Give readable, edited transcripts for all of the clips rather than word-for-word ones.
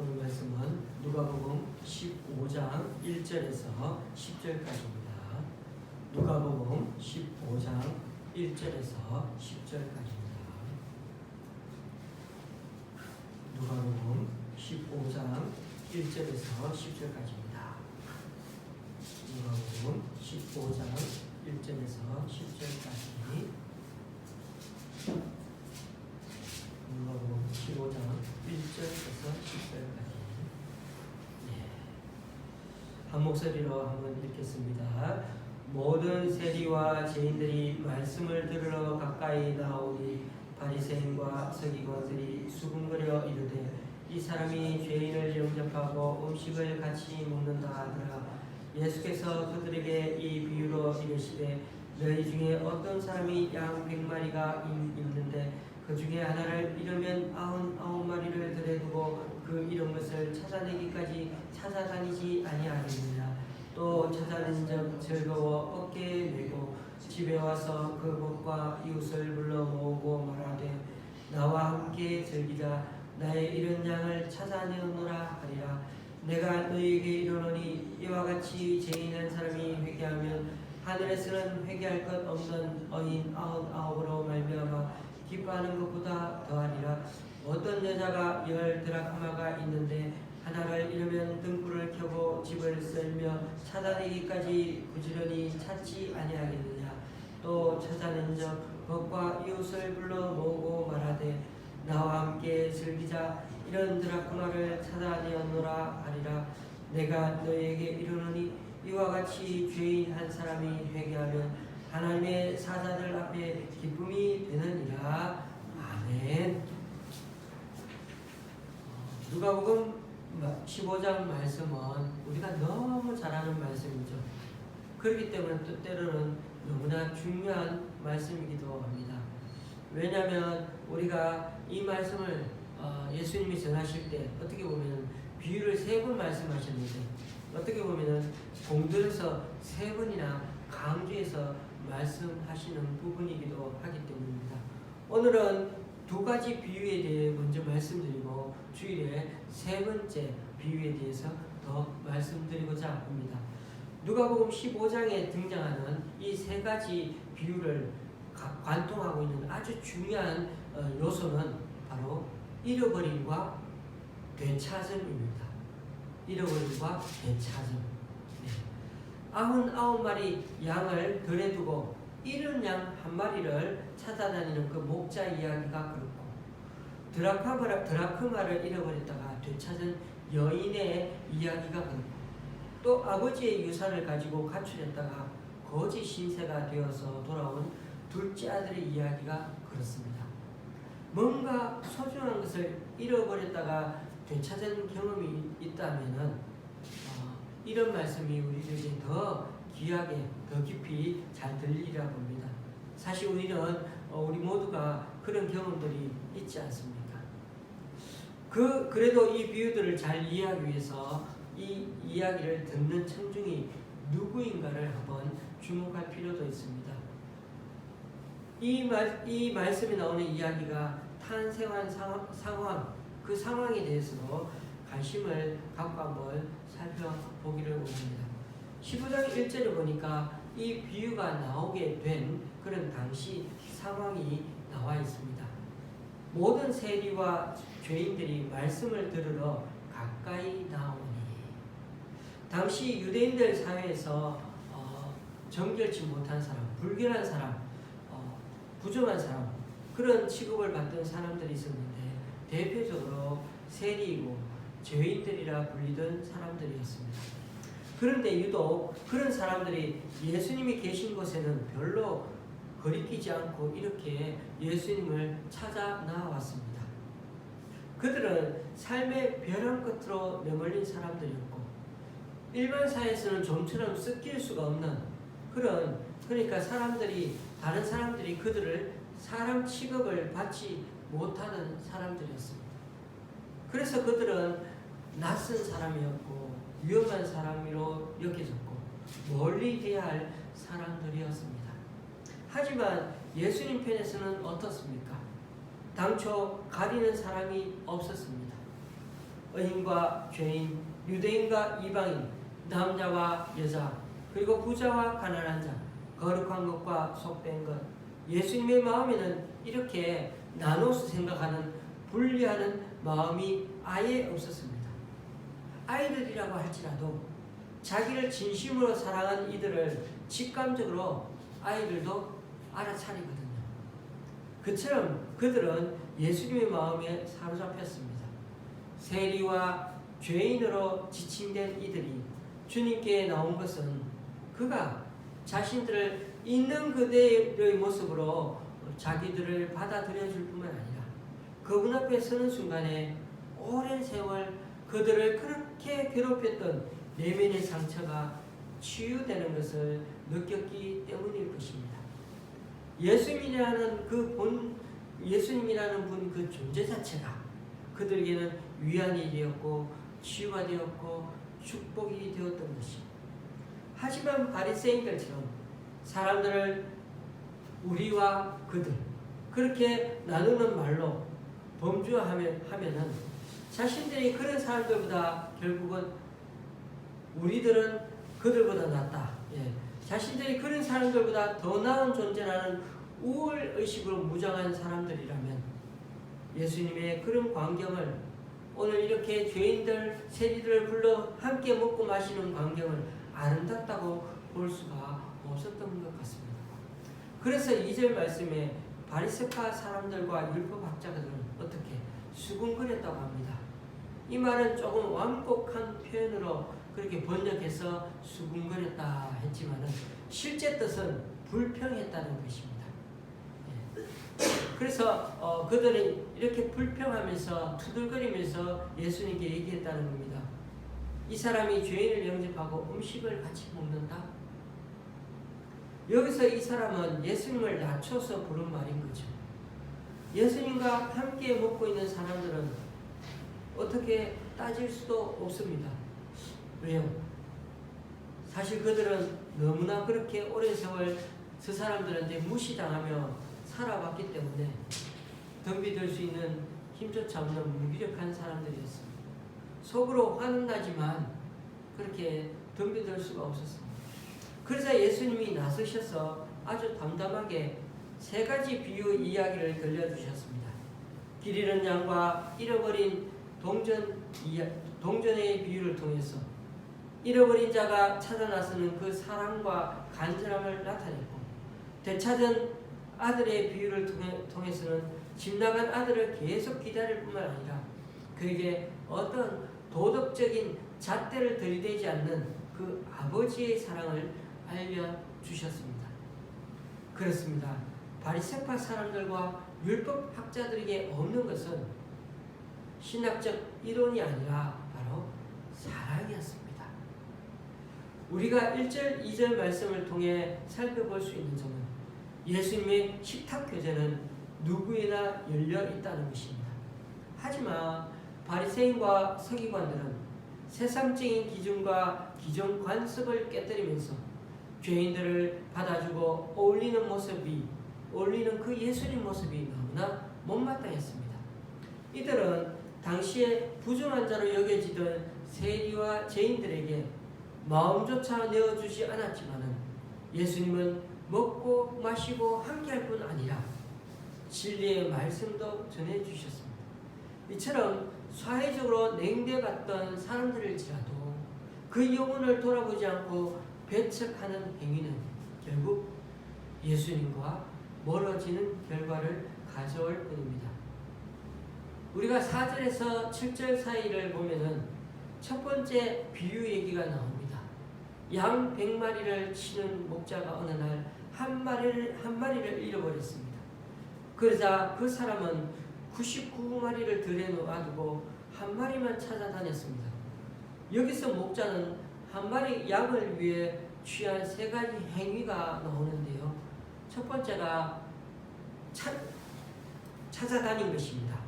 오늘 말씀은 누가복음 15장 1절에서 10절까지입니다. 누가복음 15장 1절에서 10절까지입니다. 누가복음 15장 1절에서 10절까지입니다. 누가복음 15장 1절에서 10절까지. 누가복음 15장 1절에서 10절까지. 한 목소리로 한번 읽겠습니다. 모든 세리와 죄인들이 말씀을 들으러 가까이 나오니 바리새인과 서기관들이 수군거려 이르되 이 사람이 죄인을 영접하고 음식을 같이 먹는다 하더라. 예수께서 그들에게 이 비유로 이르시되 너희 중에 어떤 사람이 양 100마리가 있는데 그 중에 하나를 잃으면 99마리를 들여두고 그 잃은 것을 찾아내기까지 찾아다니지 아니하겠느냐. 또 찾아낸 적 즐거워 어깨에 메고 집에 와서 그 벗과 이웃을 불러 모으고 말하되 나와 함께 즐기자. 나의 잃은 양을 찾아내오노라 하리라. 내가 너희에게 이르노니 이와 같이 죄인 한 사람이 회개하면 하늘에서는 회개할 것 없는 어인 99으로 말미암아 기뻐하는 것보다 더하리라. 어떤 여자가 10 드라크마가 있는데 하나를 잃으면 등불을 켜고 집을 썰며 찾아내기까지 부지런히 찾지 아니하겠느냐. 또 찾아낸 적 벗과 이웃을 불러 모으고 말하되 나와 함께 즐기자. 이런 드라크마를 찾아내었노라 하리라. 내가 너희에게 이르노니 이와 같이 죄인 한 사람이 회개하면 하나님의 사자들 앞에 기쁨이 되느니라. 아멘. 누가복음 15장 말씀은 우리가 너무 잘 아는 말씀이죠. 그렇기 때문에 또 때로는 너무나 중요한 말씀이기도 합니다. 왜냐하면 우리가 이 말씀을 예수님이 전하실 때 어떻게 보면 비유를 3번 말씀하셨는데 어떻게 보면 공들여서 3번이나 강조해서 말씀하시는 부분이기도 하기 때문입니다. 오늘은 2가지 비유에 대해 먼저 말씀드리고 주일에 3번째 비유에 대해서 더 말씀드리고자 합니다. 누가복음 15장에 등장하는 이 3가지 비유를 관통하고 있는 아주 중요한 요소는 바로 잃어버림과 되찾음입니다. 잃어버림과 되찾음. 99마리 양을 들여두고 잃은 양 1마리를 찾아다니는 그 목자 이야기가 그렇고 드라크마를 잃어버렸다가 되찾은 여인의 이야기가 그렇고 또 아버지의 유산을 가지고 가출했다가 거지 신세가 되어서 돌아온 둘째 아들의 이야기가 그렇습니다. 뭔가 소중한 것을 잃어버렸다가 되찾은 경험이 있다면은 이런 말씀이 우리에게 더 귀하게 더 깊이 잘 들리리라 봅니다. 사실 우리 모두가 그런 경험들이 있지 않습니까? 그래도 이 비유들을 잘 이해하기 위해서 이 이야기를 듣는 청중이 누구인가를 한번 주목할 필요도 있습니다. 이 말씀에 나오는 이야기가 탄생한 상황, 그 상황에 대해서도 관심을 갖고 한번 살펴보기를 원합니다. 15장 1절에 보니까 이 비유가 나오게 된 그런 당시 상황이 나와 있습니다. 모든 세리와 죄인들이 말씀을 들으러 가까이 나오니 당시 유대인들 사회에서 정결치 못한 사람, 불결한 사람, 부정한 사람 그런 취급을 받던 사람들이 있었는데 대표적으로 세리이고 죄인들이라 불리던 사람들이었습니다. 그런데 유독 그런 사람들이 예수님이 계신 곳에는 별로 거리끼지 않고 이렇게 예수님을 찾아 나왔습니다. 그들은 삶의 벼랑 끝으로 내몰린 사람들이었고 일반 사회에서는 좀처럼 섞일 수가 없는 그러니까 다른 사람들이 그들을 사람 취급을 받지 못하는 사람들이었습니다. 그래서 그들은 낯선 사람이었고 위험한 사람으로 여겨졌고 멀리 대할 사람들이었습니다. 하지만 예수님 편에서는 어떻습니까? 당초 가리는 사람이 없었습니다. 의인과 죄인, 유대인과 이방인, 남자와 여자, 그리고 부자와 가난한 자, 거룩한 것과 속된 것. 예수님의 마음에는 이렇게 나눠서 생각하는, 분리하는 마음이 아예 없었습니다. 아이들이라고 할지라도 자기를 진심으로 사랑한 이들을 직감적으로 아이들도 알아차리거든요. 그처럼 그들은 예수님의 마음에 사로잡혔습니다. 세리와 죄인으로 지칭된 이들이 주님께 나온 것은 그가 자신들을 있는 그대의 모습으로 자기들을 받아들여 줄 뿐만 아니라 그분 앞에 서는 순간에 오랜 세월 그들을 그렇게 괴롭혔던 내면의 상처가 치유되는 것을 느꼈기 때문일 것입니다. 예수님이라는 분 그 존재 자체가 그들에게는 위안이 되었고 치유가 되었고 축복이 되었던 것입니다. 하지만 바리새인들처럼 사람들을 우리와 그들 그렇게 나누는 말로 범주하면은 자신들이 그런 사람들보다 결국은 우리들은 그들보다 낫다. 자신들이 그런 사람들보다 더 나은 존재라는 우월의식으로 무장한 사람들이라면 예수님의 그런 광경을 오늘 이렇게 죄인들, 세리들을 불러 함께 먹고 마시는 광경을 아름답다고 볼 수가 없었던 것 같습니다. 그래서 2절 말씀에 바리새파 사람들과 율법학자들은 어떻게 수군거렸다고 합니다. 이 말은 조금 완곡한 표현으로 그렇게 번역해서 수군거렸다 했지만은 실제 뜻은 불평했다는 것입니다. 그래서 그들은 이렇게 불평하면서 투덜거리면서 예수님께 얘기했다는 겁니다. 이 사람이 죄인을 영접하고 음식을 같이 먹는다? 여기서 이 사람은 예수님을 낮춰서 부른 말인 거죠. 예수님과 함께 먹고 있는 사람들은 어떻게 따질 수도 없습니다. 왜요? 사실 그들은 너무나 그렇게 오랜 세월 그 사람들한테 무시당하며 살아왔기 때문에 덤비들 수 있는 힘조차 없는 무기력한 사람들이었습니다. 속으로 화는 나지만 그렇게 덤비들 수가 없었습니다. 그래서 예수님이 나서셔서 아주 담담하게 3가지 비유 이야기를 들려주셨습니다. 길 잃은 양과 잃어버린 동전의 비유를 통해서 잃어버린 자가 찾아 나서는 그 사랑과 간절함을 나타냈고, 되찾은 아들의 비유를 통해서는 집 나간 아들을 계속 기다릴 뿐만 아니라 그에게 어떤 도덕적인 잣대를 들이대지 않는 그 아버지의 사랑을 알려주셨습니다. 그렇습니다. 바리새파 사람들과 율법 학자들에게 없는 것은 신학적 이론이 아니라 바로 사랑이었습니다. 우리가 1절, 2절 말씀을 통해 살펴볼 수 있는 점은 예수님의 식탁 교제는 누구에나 열려 있다는 것입니다. 하지만 바리새인과 서기관들은 세상적인 기준과 기존 관습을 깨뜨리면서 죄인들을 받아주고 어울리는 그 예수님 모습이 너무나 못마땅했습니다. 이들은 당시에 부정한 자로 여겨지던 세리와 죄인들에게 마음조차 내어주지 않았지만 예수님은 먹고 마시고 함께할 뿐 아니라 진리의 말씀도 전해주셨습니다. 이처럼 사회적으로 냉대받던 사람들일지라도 그 영혼을 돌아보지 않고 배척하는 행위는 결국 예수님과 멀어지는 결과를 가져올 뿐입니다. 우리가 4절에서 7절 사이를 보면은 첫 번째 비유 얘기가 나옵니다. 양 100마리를 치는 목자가 어느 날 한 마리를 잃어버렸습니다. 그러자 그 사람은 99마리를 들에 놓아두고 한 마리만 찾아다녔습니다. 여기서 목자는 한 마리 양을 위해 취한 3가지 행위가 나오는데요. 첫 번째가 찾아다닌 것입니다.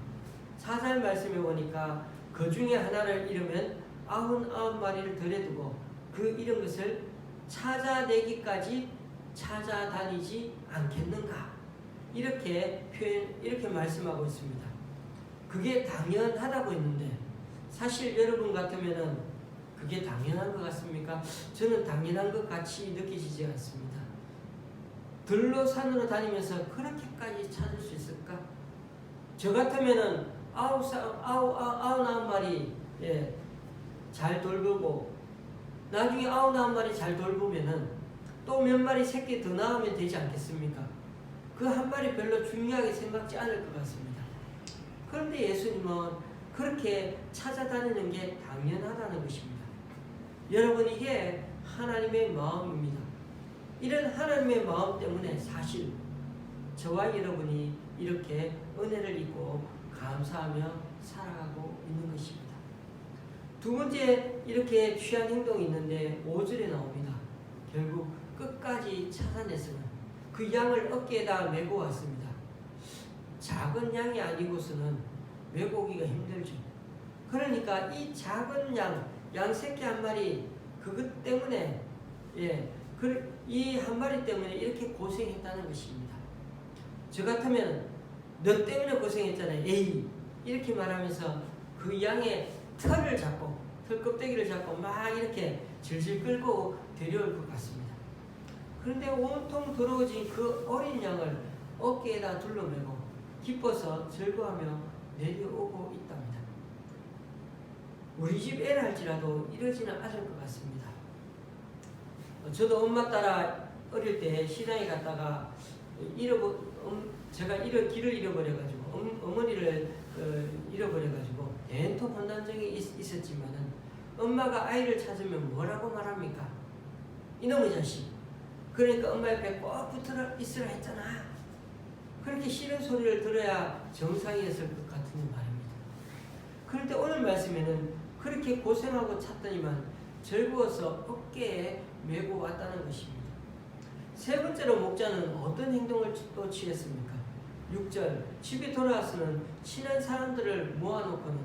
4절 말씀에 보니까 그 중에 하나를 잃으면 99마리를 들에 두고 그 잃은 것을 찾아내기까지 찾아다니지 않겠는가, 이렇게 말씀하고 있습니다. 그게 당연하다고 했는데 사실 여러분 같으면은 그게 당연한 것 같습니까? 저는 당연한 것 같이 느껴지지 않습니다. 들로 산으로 다니면서 그렇게까지 찾을 수 있을까? 저 같으면은 아홉 마리 잘 돌보고 나중에 99마리 잘 돌보면은 또 몇 마리 새끼 더 낳으면 되지 않겠습니까? 그 한 마리 별로 중요하게 생각지 않을 것 같습니다. 그런데 예수님은 그렇게 찾아다니는 게 당연하다는 것입니다. 여러분, 이게 하나님의 마음입니다. 이런 하나님의 마음 때문에 사실 저와 여러분이 이렇게 은혜를 입고 감사하며 살아가고 있는 것입니다. 두 번째 이렇게 취한 행동이 있는데 5절에 나옵니다. 결국 끝까지 찾아냈으면 그 양을 어깨에다 메고 왔습니다. 작은 양이 아니고서는 메고 오기가 힘들죠. 그러니까 이 작은 양 새끼 한 마리 그것 때문에 이 한 마리 때문에 이렇게 고생했다는 것입니다. 저 같으면 너 때문에 고생했잖아요. 에이 이렇게 말하면서 그 양의 털을 잡고 털 껍데기를 잡고 막 이렇게 질질 끌고 데려올 것 같습니다. 그런데 온통 더러워진 그 어린 양을 어깨에다 둘러매고 기뻐서 즐거워하며 내려오고 있답니다. 우리 집 애를 할지라도 이러지는 않을 것 같습니다. 저도 엄마 따라 어릴 때 시장에 갔다가 제가 길을 잃어버려가지고 어머니를 잃어버려가지고 된통 혼난 적이 있었지만은 엄마가 아이를 찾으면 뭐라고 말합니까? 이놈의 자식. 그러니까 엄마 옆에 꼭 붙어 있으라 했잖아. 그렇게 싫은 소리를 들어야 정상이었을 것 같은 말입니다. 그런데 오늘 말씀에는 그렇게 고생하고 찾더니만 즐거워서 어깨에 메고 왔다는 것입니다. 세 번째로 목자는 어떤 행동을 또 취했습니까? 6절 집에 돌아와서는 친한 사람들을 모아놓고는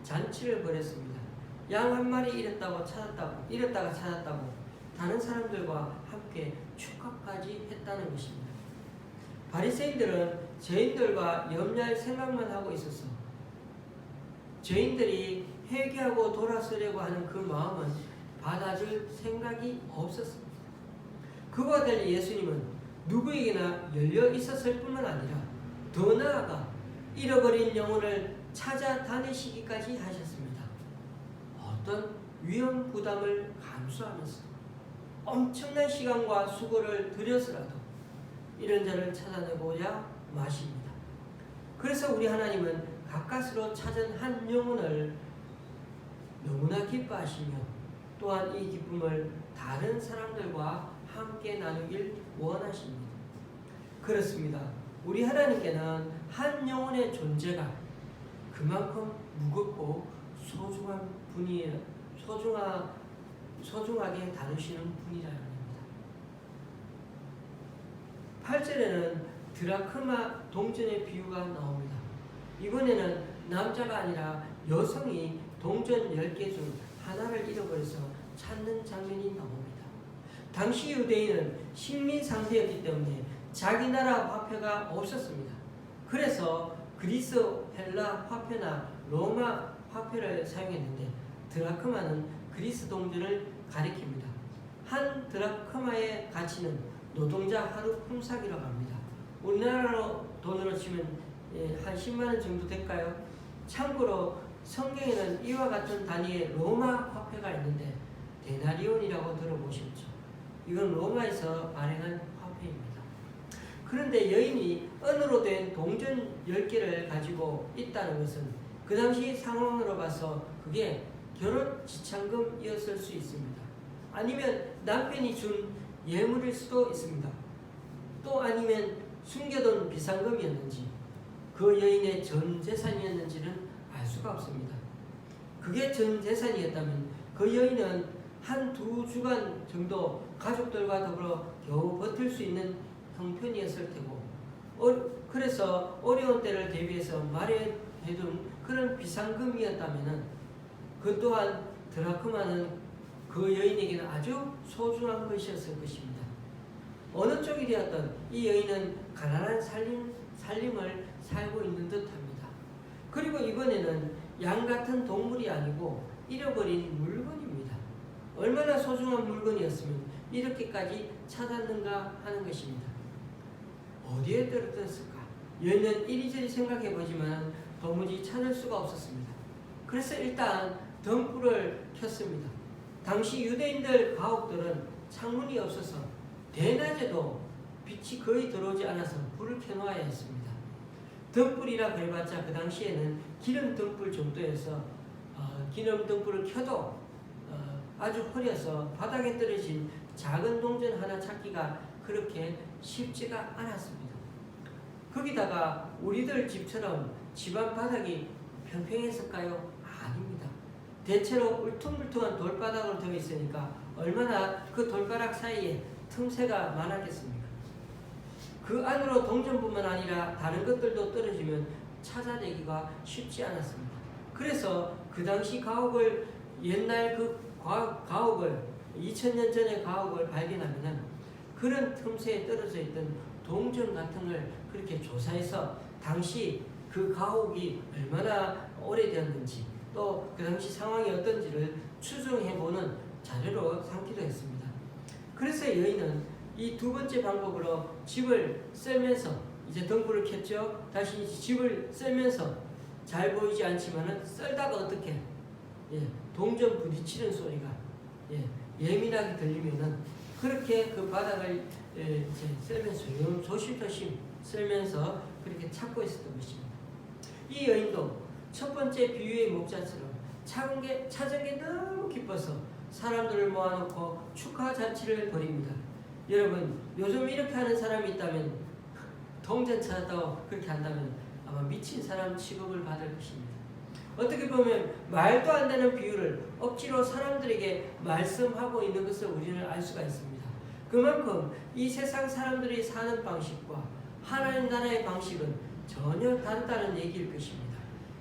잔치를 벌였습니다. 양 한 마리 잃었다가 찾았다고 다른 사람들과 함께 축하까지 했다는 것입니다. 바리새인들은 죄인들과 염려할 생각만 하고 있어서 죄인들이 회개하고 돌아서려고 하는 그 마음은 받아줄 생각이 없었습니다. 그와 달리 예수님은 누구에게나 열려 있었을 뿐만 아니라 더 나아가 잃어버린 영혼을 찾아다니시기까지 하셨습니다. 어떤 위험 부담을 감수하면서 엄청난 시간과 수고를 들여서라도 이런 자를 찾아내고자 마십니다. 그래서 우리 하나님은 가까스로 찾은 한 영혼을 너무나 기뻐하시며 또한 이 기쁨을 다른 사람들과 함께 나누길 원하십니다. 그렇습니다. 우리 하나님께는 한 영혼의 존재가 그만큼 무겁고 소중한 분이에요. 소중하게 다루시는 분이라는 겁니다. 8절에는 드라크마 동전의 비유가 나옵니다. 이번에는 남자가 아니라 여성이 동전 10개 중 하나를 잃어버려서 찾는 장면이 나옵니다. 당시 유대인은 식민 상태였기 때문에 자기 나라 화폐가 없었습니다. 그래서 그리스 헬라 화폐나 로마 화폐를 사용했는데 드라크마는 그리스 동전을 가리킵니다. 한 드라크마의 가치는 노동자 하루 품삯이라고 합니다. 우리나라 돈으로 치면 한 10만 원 정도 될까요? 참고로 성경에는 이와 같은 단위의 로마 화폐가 있는데 데나리온이라고 들어보셨죠? 이건 로마에서 발행한 화폐입니다. 그런데 여인이 은으로 된 동전 10개를 가지고 있다는 것은 그 당시 상황으로 봐서 그게 결혼 지참금이었을 수 있습니다. 아니면 남편이 준 예물일 수도 있습니다. 또 아니면 숨겨둔 비상금이었는지 그 여인의 전 재산이었는지는 알 수가 없습니다. 그게 전 재산이었다면 그 여인은 한 2주간 정도 가족들과 더불어 겨우 버틸 수 있는 형편이었을 테고 그래서 어려운 때를 대비해서 마련해둔 그런 비상금이었다면 그 또한 드라크마는 그 여인에게는 아주 소중한 것이었을 것입니다. 어느 쪽이 되었던 이 여인은 가난한 살림을 살고 있는 듯합니다. 그리고 이번에는 양 같은 동물이 아니고 잃어버린 물건입니다. 얼마나 소중한 물건이었으면 이렇게까지 찾았는가 하는 것입니다. 어디에 떨어졌을까? 여인은 이리저리 생각해 보지만 도무지 찾을 수가 없었습니다. 그래서 일단 등불을 켰습니다. 당시 유대인들 가옥들은 창문이 없어서 대낮에도 빛이 거의 들어오지 않아서 불을 켜놓아야 했습니다. 등불이라 그래봤자 그 당시에는 기름 등불 정도여서 기름 등불을 켜도 아주 흐려서 바닥에 떨어진 작은 동전 하나 찾기가 그렇게 쉽지가 않았습니다. 거기다가 우리들 집처럼 집안 바닥이 평평했을까요? 아닙니다. 대체로 울퉁불퉁한 돌바닥으로 되어 있으니까 얼마나 그 돌바닥 사이에 틈새가 많았겠습니까? 그 안으로 동전뿐만 아니라 다른 것들도 떨어지면 찾아내기가 쉽지 않았습니다. 그래서 그 당시 가옥을 옛날 그 가옥을 2000년 전의 가옥을 발견하면 그런 틈새에 떨어져 있던 동전 같은 걸 그렇게 조사해서 당시 그 가옥이 얼마나 오래되었는지 또 그 당시 상황이 어떤지를 추정해보는 자료로 삼기도 했습니다. 그래서 여인은 이 두 번째 방법으로 집을 썰면서 이제 등불을 켰죠. 다시 집을 썰면서 잘 보이지 않지만은 썰다가 어떻게 동전 부딪히는 소리가 예민하게 들리면은 그렇게 그 바닥을 이제 썰면서 조심조심 썰면서 그렇게 찾고 있었던 것입니다. 이 여인도 첫 번째 비유의 목자처럼 찾은 게 너무 기뻐서 사람들을 모아놓고 축하 잔치를 벌입니다. 여러분 요즘 이렇게 하는 사람이 있다면 동전 찾았다고 그렇게 한다면 아마 미친 사람 취급을 받을 것입니다. 어떻게 보면 말도 안 되는 비유를 억지로 사람들에게 말씀하고 있는 것을 우리는 알 수가 있습니다. 그만큼 이 세상 사람들이 사는 방식과 하나님 나라의 방식은 전혀 다르다는 얘기일 것입니다.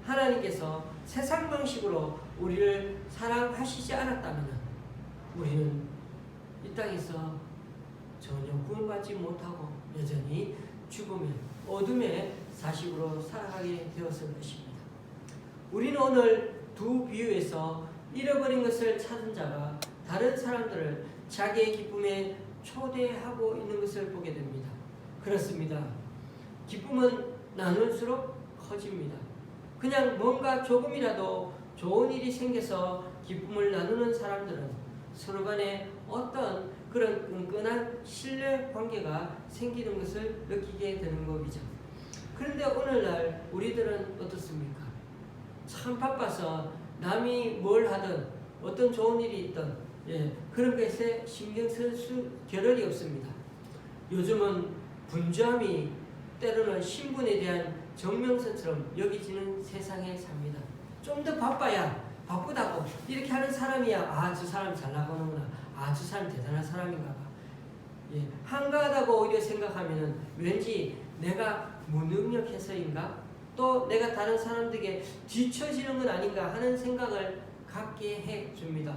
하나님께서 세상 방식으로 우리를 사랑하시지 않았다면 우리는 이 땅에서 전혀 구원받지 못하고 여전히 죽음의 어둠의 자식으로 살아가게 되었을 것입니다. 우리는 오늘 두 비유에서 잃어버린 것을 찾은 자가 다른 사람들을 자기의 기쁨에 초대하고 있는 것을 보게 됩니다. 그렇습니다. 기쁨은 나눌수록 커집니다. 그냥 뭔가 조금이라도 좋은 일이 생겨서 기쁨을 나누는 사람들은 서로 간에 어떤 그런 끈끈한 신뢰 관계가 생기는 것을 느끼게 되는 것이죠. 그런데 오늘날 우리들은 어떻습니까? 참 바빠서 남이 뭘 하든 어떤 좋은 일이 있든 그런 것에 신경 쓸 겨를이 없습니다. 요즘은 분주함이 때로는 신분에 대한 정명서처럼 여기지는 세상에 삽니다. 좀 더 바빠야 바쁘다고 이렇게 하는 사람이야 저 사람 잘 나가는구나, 저 사람 대단한 사람인가 봐. 한가하다고 오히려 생각하면 왠지 내가 무능력해서인가 또 내가 다른 사람들에게 뒤처지는 건 아닌가 하는 생각을 갖게 해줍니다.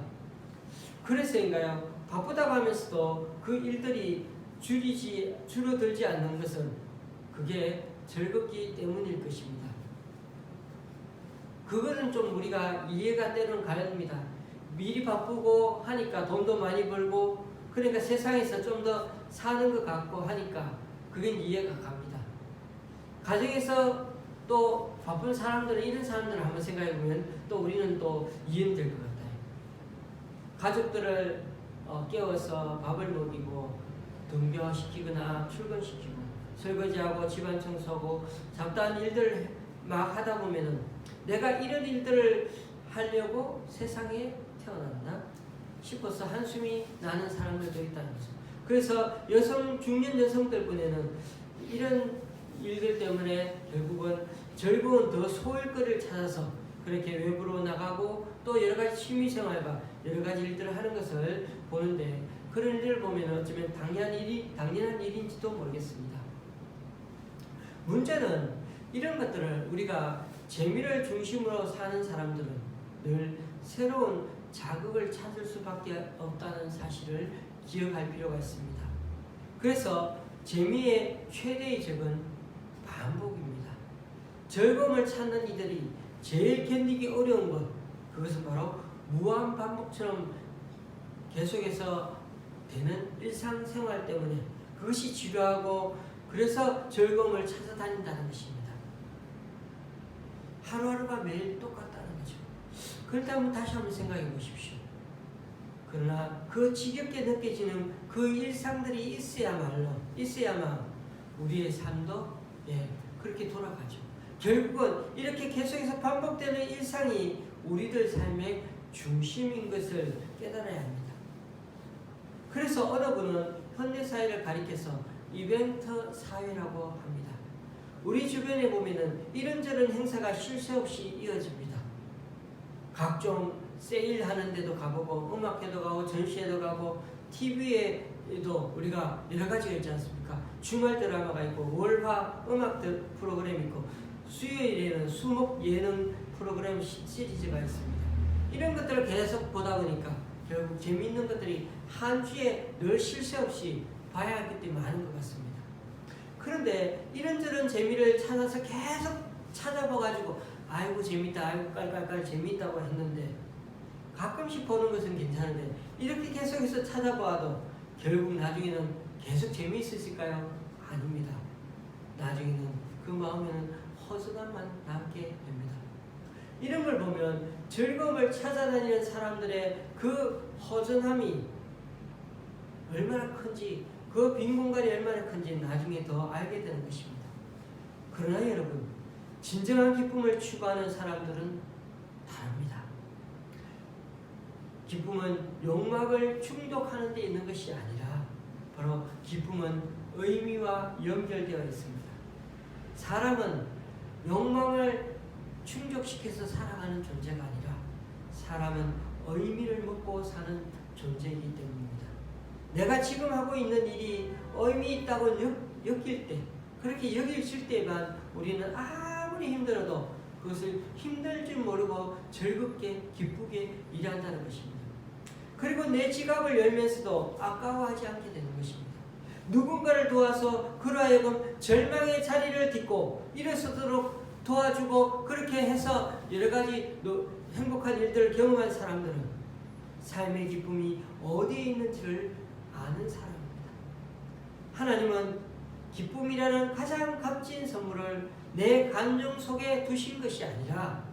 그래서인가요? 바쁘다고 하면서도 그 일들이 줄어들지 않는 것은 그게 즐겁기 때문일 것입니다. 그거는 좀 우리가 이해가 때로는 가렵니다. 미리 바쁘고 하니까 돈도 많이 벌고 그러니까 세상에서 좀 더 사는 것 같고 하니까 그건 이해가 갑니다. 가정에서 또 바쁜 사람들은 이런 사람들을 한번 생각해 보면 또 우리는 또 이해는 될 것 같아요. 가족들을 깨워서 밥을 먹이고 등교시키거나 출근시키고 설거지하고 집안 청소하고 잡다한 일들 막 하다 보면은 내가 이런 일들을 하려고 세상에 태어났나 싶어서 한숨이 나는 사람들도 있다는 거죠. 그래서 중년 여성들뿐에는 이런 일들 때문에 결국은 즐거운 더 소일거리를 찾아서 그렇게 외부로 나가고 또 여러 가지 취미생활과 여러 가지 일들을 하는 것을 보는데 그런 일을 보면 어쩌면 당연한 일인지도 모르겠습니다. 문제는 이런 것들을 우리가 재미를 중심으로 사는 사람들은 늘 새로운 자극을 찾을 수밖에 없다는 사실을 기억할 필요가 있습니다. 그래서 재미의 최대의 적은 반복입니다. 즐거움을 찾는 이들이 제일 견디기 어려운 것, 그것은 바로 무한 반복처럼 계속해서 되는 일상생활 때문에 그것이 지루하고 그래서 즐거움을 찾아다닌다는 것입니다. 하루하루가 매일 똑같다는 거죠. 그렇다면 다시 한번 생각해 보십시오. 그러나 그 지겹게 느껴지는 그 일상들이 있어야만 우리의 삶도 그렇게 돌아가죠. 결국은 이렇게 계속해서 반복되는 일상이 우리들 삶의 중심인 것을 깨달아야 합니다. 그래서 어느 분은 현대사회를 가리켜서 이벤트 사회라고 합니다. 우리 주변에 보면은 이런저런 행사가 쉴 새 없이 이어집니다. 각종 세일하는 데도 가보고 음악회도 가고 전시회도 가고 TV에도 우리가 여러 가지가 있지 않습니까? 주말 드라마가 있고 월화 음악 프로그램이 있고 수요일에는 수목 예능 프로그램 시리즈가 있습니다. 이런 것들을 계속 보다 보니까 결국 재미있는 것들이 한 주에 늘 쉴 새 없이 봐야 할 것들이 많은 것 같습니다. 그런데 이런저런 재미를 찾아서 계속 찾아봐가지고 아이고 재밌다, 아이고 깔깔깔 재밌다고 했는데 가끔씩 보는 것은 괜찮은데 이렇게 계속해서 찾아봐도 결국 나중에는 계속 재미있으실까요? 아닙니다. 나중에는 그 마음에는 허전함만 남게 됩니다. 이런 걸 보면 즐거움을 찾아다니는 사람들의 그 허전함이 얼마나 큰지, 그 빈 공간이 얼마나 큰지 나중에 더 알게 되는 것입니다. 그러나 여러분, 진정한 기쁨을 추구하는 사람들은 다릅니다. 기쁨은 욕망을 충족하는 데 있는 것이 아니라 바로 기쁨은 의미와 연결되어 있습니다. 사람은 욕망을 충족시켜서 살아가는 존재가 아니라 사람은 의미를 먹고 사는 존재이기 때문입니다. 내가 지금 하고 있는 일이 의미 있다고 여길 때, 그렇게 여길 때만 우리는 아무리 힘들어도 그것을 힘들 줄 모르고 즐겁게 기쁘게 일한다는 것입니다. 그리고 내 지갑을 열면서도 아까워하지 않게 되는 것입니다. 누군가를 도와서 그로 하여금 절망의 자리를 딛고 일어서도록 도와주고 그렇게 해서 여러 가지 행복한 일들을 경험한 사람들은 삶의 기쁨이 어디에 있는지를 아는 사람입니다. 하나님은 기쁨이라는 가장 값진 선물을 내 감정 속에 두신 것이 아니라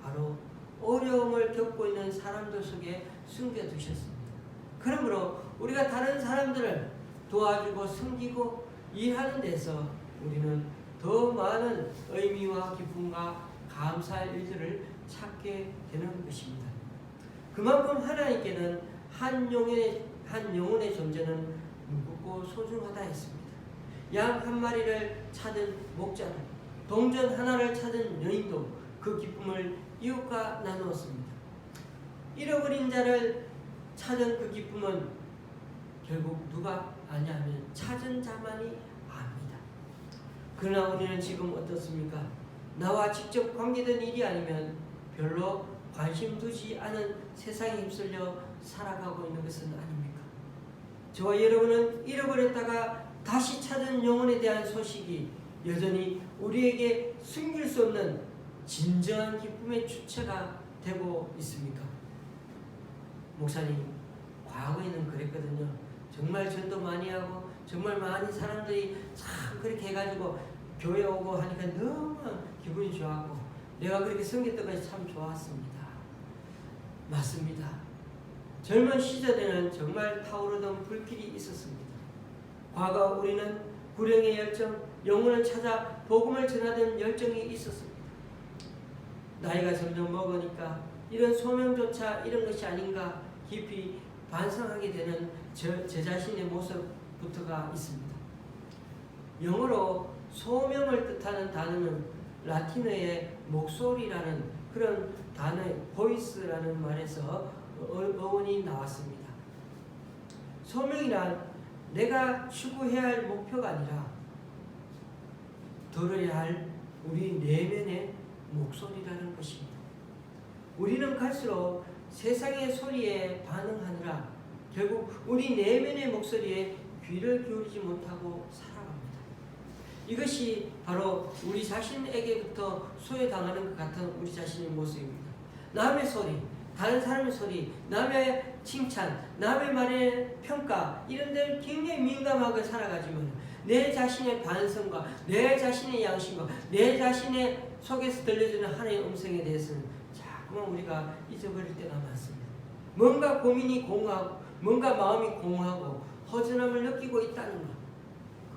바로 어려움을 겪고 있는 사람들 속에 숨겨두셨습니다. 그러므로 우리가 다른 사람들을 도와주고 섬기고 일하는 데서 우리는 더 많은 의미와 기쁨과 감사의 일들을 찾게 되는 것입니다. 그만큼 하나님께는 한 영혼의 존재는 무겁고 소중하다 했습니다. 양 한 마리를 찾은 목자도 동전 하나를 찾은 여인도 그 기쁨을 이웃과 나누었습니다. 잃어버린 자를 찾은 그 기쁨은 결국 누가 아냐면 찾은 자만이 압니다. 그러나 우리는 지금 어떻습니까? 나와 직접 관계된 일이 아니면 별로 관심 두지 않은 세상에 휩쓸려 살아가고 있는 것은 아닙니까? 저와 여러분은 잃어버렸다가 다시 찾은 영혼에 대한 소식이 여전히 우리에게 숨길 수 없는 진정한 기쁨의 주체가 되고 있습니까? 목사님, 과거에는 그랬거든요. 정말 전도 많이 하고 정말 많은 사람들이 참 그렇게 해가지고 교회 오고 하니까 너무 기분이 좋았고 내가 그렇게 섬겼던 것이 참 좋았습니다. 맞습니다. 젊은 시절에는 정말 타오르던 불길이 있었습니다. 과거 우리는 불행의 열정, 영혼을 찾아 복음을 전하던 열정이 있었습니다. 나이가 점점 먹으니까 이런 소명조차 이런 것이 아닌가 깊이 반성하게 되는 제 자신의 모습부터가 있습니다. 영어로 소명을 뜻하는 단어는 라틴어의 목소리라는 그런 단어의 보이스라는 말에서 어원이 나왔습니다. 소명이란 내가 추구해야 할 목표가 아니라 들어야 할 우리 내면의 목소리라는 것입니다. 우리는 갈수록 세상의 소리에 반응하느라 결국 우리 내면의 목소리에 귀를 기울이지 못하고 살아갑니다. 이것이 바로 우리 자신에게부터 소외당하는 것 같은 우리 자신의 모습입니다. 남의 소리, 다른 사람의 소리, 남의 칭찬, 남의 말에 평가 이런 데를 굉장히 민감하게 살아가지만 내 자신의 반성과 내 자신의 양심과 내 자신의 속에서 들려주는 하나님의 음성에 대해서는 자꾸만 우리가 잊어버릴 때가 많습니다. 뭔가 고민이 공허하고 뭔가 마음이 공허하고 허전함을 느끼고 있다는 것,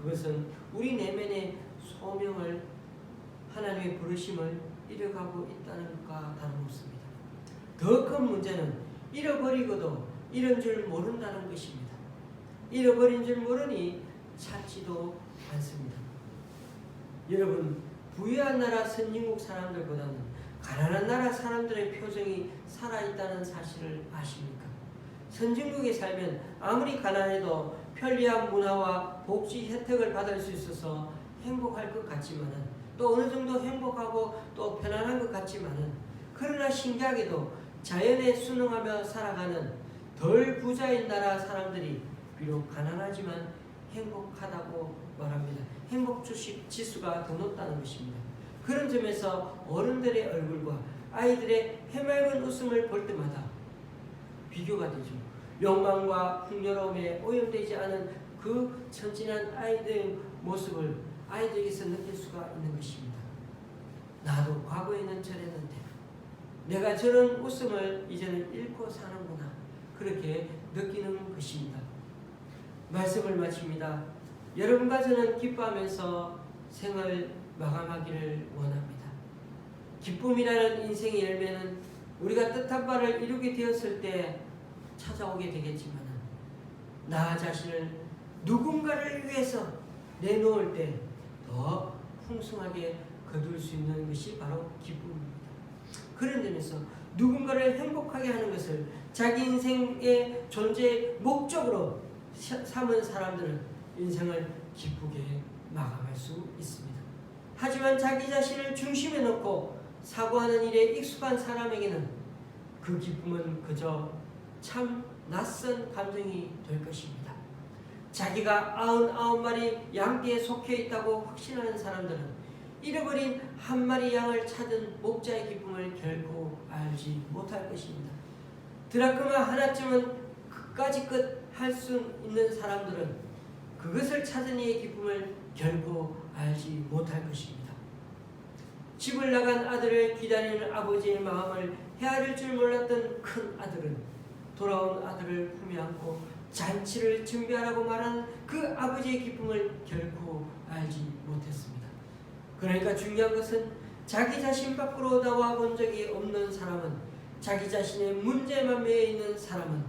그것은 우리 내면의 소명을, 하나님의 부르심을 잃어가고 있다는 것과 다름없습니다. 더 큰 문제는 잃어버리고도 잃은 줄 모른다는 것입니다. 잃어버린 줄 모르니 찾지도 않습니다. 여러분, 부유한 나라 선진국 사람들보다는 가난한 나라 사람들의 표정이 살아있다는 사실을 아십니까? 선진국에 살면 아무리 가난해도 편리한 문화와 복지 혜택을 받을 수 있어서 행복할 것 같지만은, 또 어느 정도 행복하고 또 편안한 것 같지만은, 그러나 신기하게도 자연에 순응하며 살아가는 덜 부자인 나라 사람들이 비록 가난하지만 행복하다고 말합니다. 행복 지수가 더 높다는 것입니다. 그런 점에서 어른들의 얼굴과 아이들의 해맑은 웃음을 볼 때마다 비교가 되죠. 욕망과 풍요로움에 오염되지 않은 그 천진한 아이들의 모습을 아이들에게서 느낄 수가 있는 것입니다. 나도 과거에는 저랬는데 내가 저런 웃음을 이제는 잃고 사는구나, 그렇게 느끼는 것입니다. 말씀을 마칩니다. 여러분과 저는 기뻐하면서 생을 마감하기를 원합니다. 기쁨이라는 인생의 열매는 우리가 뜻한 바를 이루게 되었을 때 찾아오게 되겠지만, 나 자신을 누군가를 위해서 내놓을 때 더 풍성하게 거둘 수 있는 것이 바로 기쁨입니다. 그런 점에서 누군가를 행복하게 하는 것을 자기 인생의 존재의 목적으로 삼은 사람들은 인생을 기쁘게 마감할 수 있습니다. 하지만 자기 자신을 중심에 놓고 사고하는 일에 익숙한 사람에게는 그 기쁨은 그저 참 낯선 감정이 될 것입니다. 자기가 99마리 양떼에 속해 있다고 확신하는 사람들은 잃어버린 한 마리 양을 찾은 목자의 기쁨을 결코 알지 못할 것입니다. 드라크마 하나쯤은 끝까지 끝 할 수 있는 사람들은 그것을 찾은 이의 기쁨을 결코 알지 못할 것입니다. 집을 나간 아들을 기다리는 아버지의 마음을 헤아릴 줄 몰랐던 큰 아들은 돌아온 아들을 품에 안고 잔치를 준비하라고 말하는 그 아버지의 기쁨을 결코 알지 못했습니다. 그러니까 중요한 것은 자기 자신 밖으로 나와 본 적이 없는 사람은, 자기 자신의 문제만 매여 있는 사람은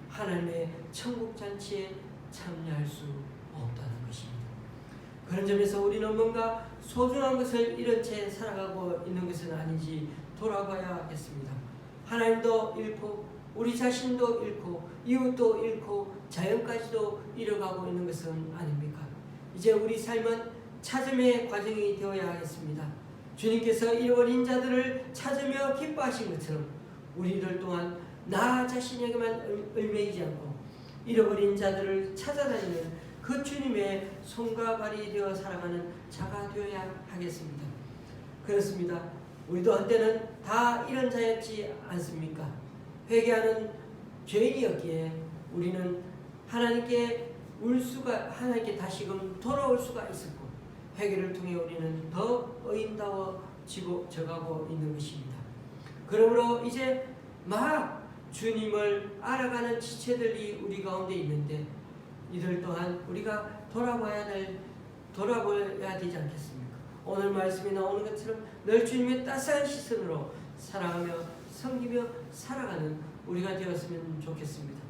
하나님의 천국 잔치에 참여할 수 없다는 것입니다. 그런 점에서 우리는 뭔가 소중한 것을 잃은 채 살아가고 있는 것은 아닌지 돌아봐야겠습니다. 하나님도 잃고 우리 자신도 잃고 이웃도 잃고 자연까지도 잃어가고 있는 것은 아닙니까? 이제 우리 삶은 찾음의 과정이 되어야 하겠습니다. 주님께서 잃어버린 자들을 찾으며 기뻐하신 것처럼 우리들 또한 나 자신에게만 얽매이지 않고 잃어버린 자들을 찾아다니는 그 주님의 손과 발이 되어 살아가는 자가 되어야 하겠습니다. 그렇습니다. 우리도 한때는 다 이런 자였지 않습니까? 회개하는 죄인이었기에 우리는 하나님께 하나님께 다시금 돌아올 수가 있었고, 회개를 통해 우리는 더 의인다워져가고 있는 것입니다. 그러므로 이제 막 주님을 알아가는 지체들이 우리 가운데 있는데, 이들 또한 우리가 돌아봐야 되지 않겠습니까? 오늘 말씀에 나오는 것처럼 늘 주님의 따스한 시선으로 사랑하며 섬기며 살아가는 우리가 되었으면 좋겠습니다.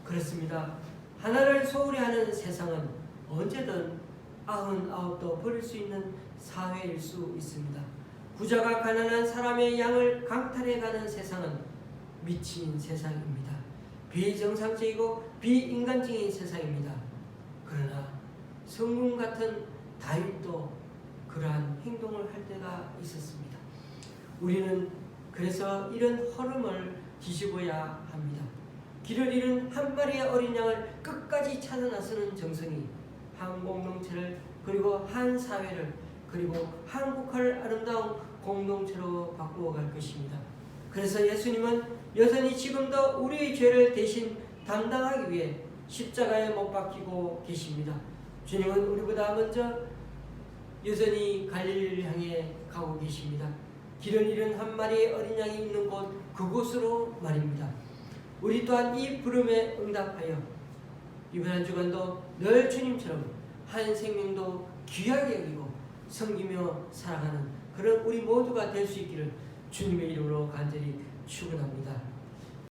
그렇습니다. 하나를 소홀히 하는 세상은 언제든 99도 버릴 수 있는 사회일 수 있습니다. 부자가 가난한 사람의 양을 강탈해가는 세상은 미친 세상입니다. 비정상적이고 비인간적인 세상입니다. 그러나 성군 같은 다윗도 그러한 행동을 할 때가 있었습니다. 우리는 그래서 이런 흐름을 뒤집어야 합니다. 길을 잃은 한 마리의 어린 양을 끝까지 찾아 나서는 정성이 한 공동체를 그리고 한 사회를 그리고 한국을 아름다운 공동체로 바꾸어 갈 것입니다. 그래서 예수님은 여전히 지금도 우리의 죄를 대신 담당하기 위해 십자가에 못 박히고 계십니다. 주님은 우리보다 먼저 여전히 갈릴리를 향해 가고 계십니다. 길을 잃은 한 마리의 어린 양이 있는 곳 그곳으로 말입니다. 우리 또한 이 부름에 응답하여 이번 한 주간도 늘 주님처럼 한 생명도 귀하게 여기고 섬기며 살아가는 그런 우리 모두가 될 수 있기를 주님의 이름으로 간절히 축원합니다.